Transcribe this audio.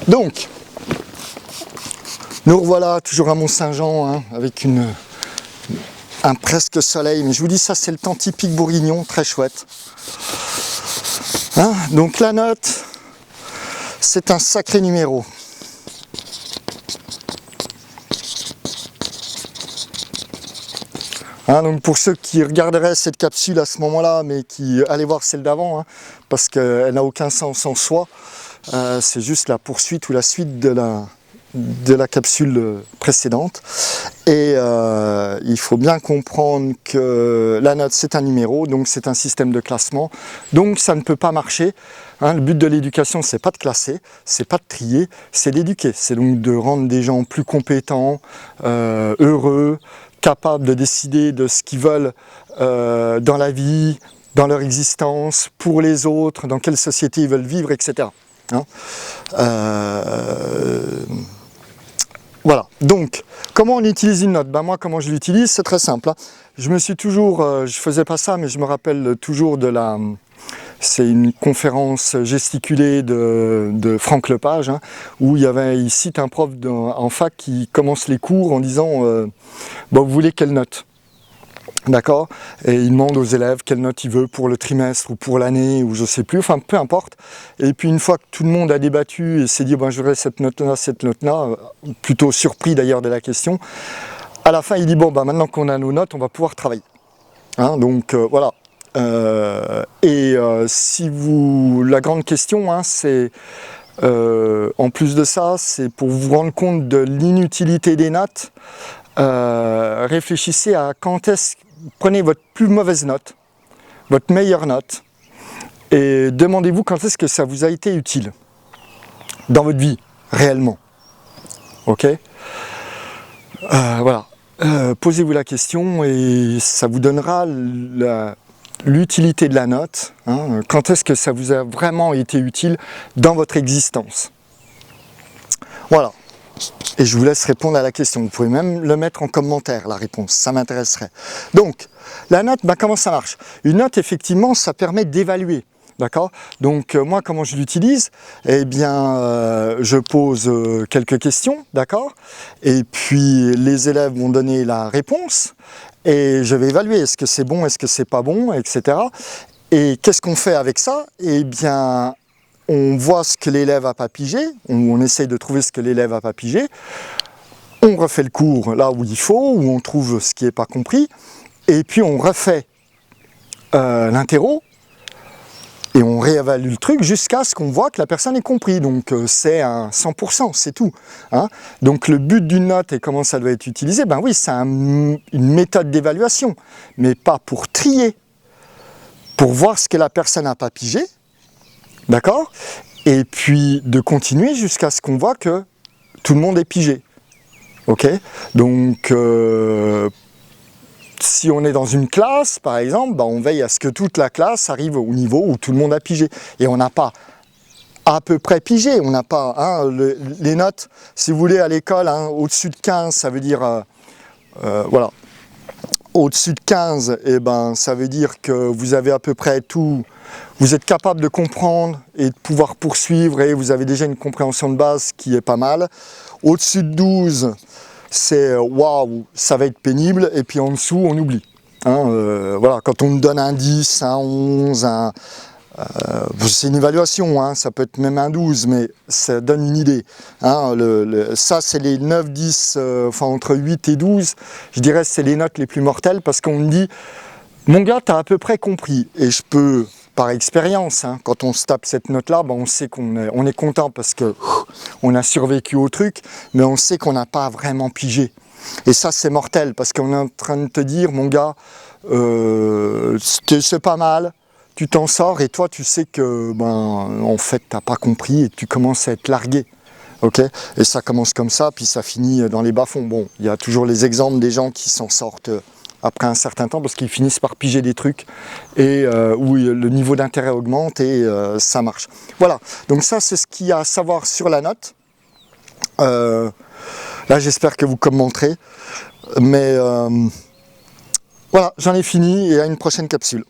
Donc, nous revoilà toujours à Mont-Saint-Jean, hein, avec un presque soleil, mais je vous dis ça c'est le temps typique bourguignon, très chouette. Hein, donc la note, c'est un sacré numéro. Hein, donc pour ceux qui regarderaient cette capsule à ce moment-là, mais qui allaient voir celle d'avant, hein, parce qu'elle n'a aucun sens en soi, c'est juste la poursuite ou la suite de la capsule précédente. Et il faut bien comprendre que la note c'est un numéro, donc c'est un système de classement, donc ça ne peut pas marcher. Hein, le but de l'éducation c'est pas de classer, c'est pas de trier, c'est d'éduquer, c'est donc de rendre des gens plus compétents, heureux, capables de décider de ce qu'ils veulent dans la vie, dans leur existence, pour les autres, dans quelle société ils veulent vivre, etc. Hein, voilà, donc comment on utilise une note? Ben moi comment je l'utilise, c'est très simple. Hein. Je me suis toujours, je faisais pas ça, mais je me rappelle toujours de c'est une conférence gesticulée de Franck Lepage, hein, où il cite un prof en fac qui commence les cours en disant bon, vous voulez quelle note? D'accord? Et il demande aux élèves quelle note il veut pour le trimestre ou pour l'année ou je sais plus, enfin peu importe. Et puis une fois que tout le monde a débattu et s'est dit ben, je voudrais cette note-là, plutôt surpris d'ailleurs de la question, à la fin il dit bon ben, maintenant qu'on a nos notes, on va pouvoir travailler. Hein, donc voilà. Si la grande question, hein, c'est en plus de ça, c'est pour vous rendre compte de l'inutilité des notes. Réfléchissez à prenez votre plus mauvaise note, votre meilleure note, et demandez-vous quand est-ce que ça vous a été utile dans votre vie, réellement. Ok? Voilà. Posez-vous la question et ça vous donnera l'utilité de la note, hein, quand est-ce que ça vous a vraiment été utile dans votre existence. Voilà. Et je vous laisse répondre à la question. Vous pouvez même le mettre en commentaire, la réponse, ça m'intéresserait. Donc, la note, ben, comment ça marche? Une note, effectivement, ça permet d'évaluer. D'accord? Donc, moi, comment je l'utilise? Eh bien, je pose quelques questions, d'accord? Et puis, les élèves vont donner la réponse. Et je vais évaluer, est-ce que c'est bon, est-ce que c'est pas bon, etc. Et qu'est-ce qu'on fait avec ça? Eh bien, on voit ce que l'élève n'a pas pigé, on essaye de trouver ce que l'élève n'a pas pigé, on refait le cours là où il faut, où on trouve ce qui n'est pas compris, et puis on refait l'interro, et on réévalue le truc jusqu'à ce qu'on voit que la personne ait compris. Donc c'est un 100%, c'est tout. Hein. Donc le but d'une note et comment ça doit être utilisé, ben oui, c'est une méthode d'évaluation, mais pas pour trier, pour voir ce que la personne n'a pas pigé, d'accord? Et puis de continuer jusqu'à ce qu'on voit que tout le monde est pigé. Ok? Donc si on est dans une classe, par exemple, ben on veille à ce que toute la classe arrive au niveau où tout le monde a pigé. Et on n'a pas à peu près pigé, on n'a pas hein, les notes, si vous voulez, à l'école, hein, au-dessus de 15, ça veut dire, voilà, au-dessus de 15, eh ben, ça veut dire que vous avez à peu près tout, vous êtes capable de comprendre et de pouvoir poursuivre et vous avez déjà une compréhension de base qui est pas mal. Au-dessus de 12, c'est waouh, ça va être pénible, et puis en dessous, on oublie. Hein, voilà, quand on nous donne un 10, un 11, c'est une évaluation, hein, ça peut être même un 12, mais ça donne une idée. Hein, ça, c'est les 9, 10, enfin entre 8 et 12, je dirais c'est les notes les plus mortelles, parce qu'on me dit, mon gars, tu as à peu près compris, et je peux, par expérience, hein, quand on se tape cette note-là, ben on sait qu'on est content parce que on a survécu au truc, mais on sait qu'on n'a pas vraiment pigé. Et ça, c'est mortel, parce qu'on est en train de te dire, mon gars, c'est pas mal, tu t'en sors, et toi, tu sais que, ben, en fait, tu n'as pas compris, et tu commences à être largué. Okay, et ça commence comme ça, puis ça finit dans les bas-fonds. Bon, il y a toujours les exemples des gens qui s'en sortent après un certain temps, parce qu'ils finissent par piger des trucs et où le niveau d'intérêt augmente et ça marche. Voilà, donc ça c'est ce qu'il y a à savoir sur la note. Là j'espère que vous commenterez, mais voilà, j'en ai fini et à une prochaine capsule.